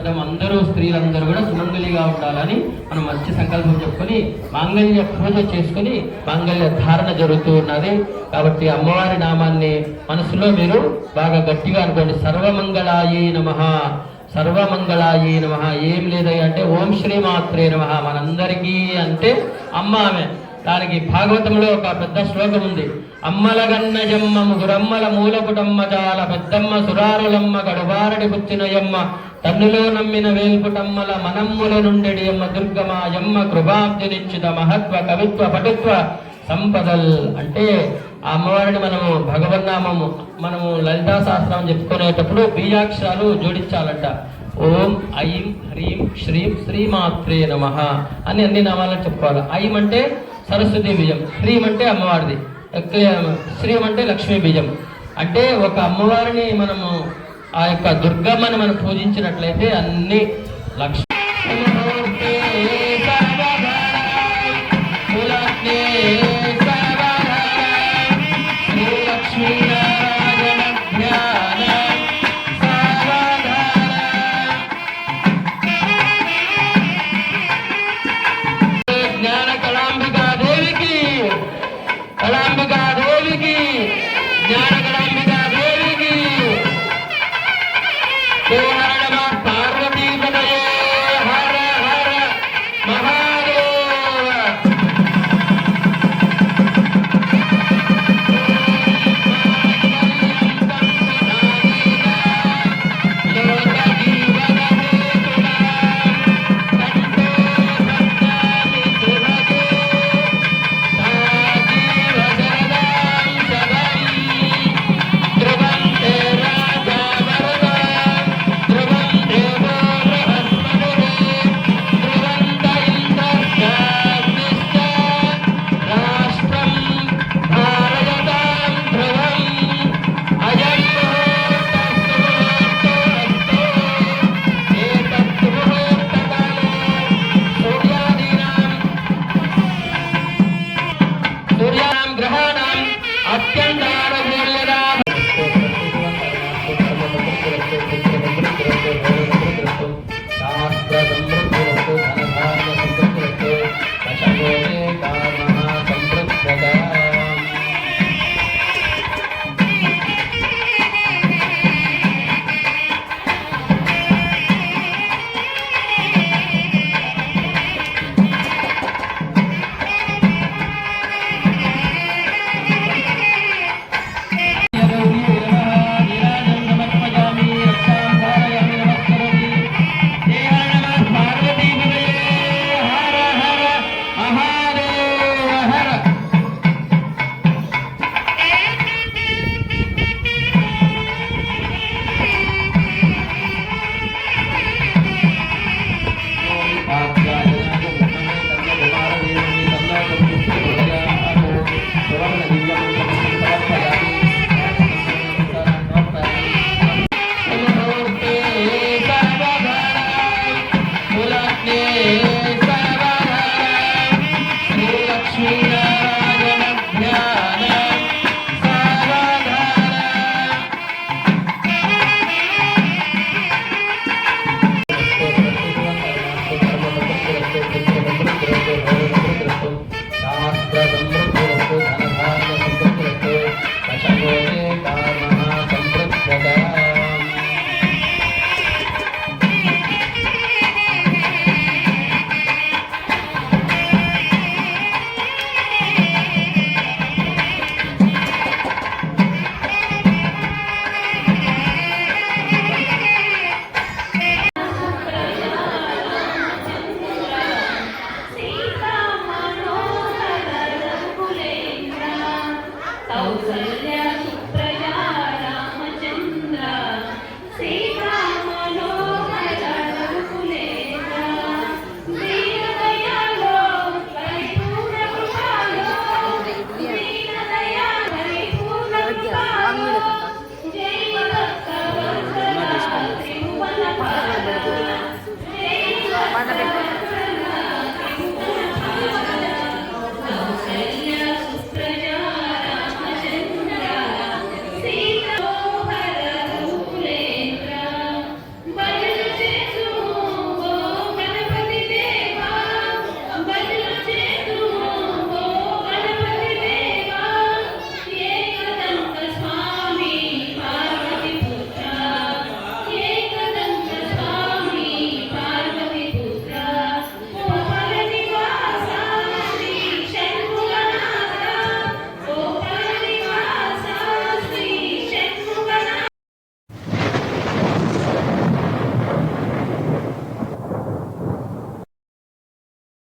జీవితం అందరూ స్త్రీలందరూ కూడా సుమంగళిగా ఉండాలని మనం మంచి సంకల్పం చెప్పుకొని మాంగళ్య పూజ చేసుకుని మాంగళ్య ధారణ జరుగుతూ ఉన్నది. కాబట్టి అమ్మవారి నామాన్ని మనసులో మీరు బాగా గట్టిగా అనుకోండి. సర్వమంగళాయే నమః, సర్వమంగళాయే నమః. ఏం లేదయ్య అంటే ఓం శ్రీమాత్రే నమః. మనందరికీ అంటే అమ్మ ఆమె. దానికి భాగవతంలో ఒక పెద్ద శ్లోకం ఉంది. అమ్మల గన్నజమ్మ ముగురమ్మల మూలపుటమ్మ జాల పెద్దమ్మ సురారులమ్మ గడుబారడి పుచ్చినయమ్మ తన్నులో నమ్మిన వేల్పుటమ్మల మనమ్ముల నుండెడి అమ్మ దుర్గమాయమ్మ కృపాబ్దినిచ్చిత మహత్వ కవిత్వ పటుత్వ సంపదల్. అంటే ఆ అమ్మవారిని మనము భగవన్నామము మనము లలితా సహస్రం చెప్పుకునేటప్పుడు బీజాక్షరాలు జోడించాలంట. ఓం ఐం హ్రీం శ్రీం శ్రీమాత్రే నమః అని అన్ని నామాలను చెప్పుకోవాలి. ఐం అంటే సరస్వతి బీజం, హ్రీం అంటే అమ్మవారిది, శ్రీం అంటే లక్ష్మీ బీజం. అంటే ఒక అమ్మవారిని మనము ఆ యొక్క దుర్గమ్మని మనం పూజించినట్లయితే అన్ని లక్ష్మీ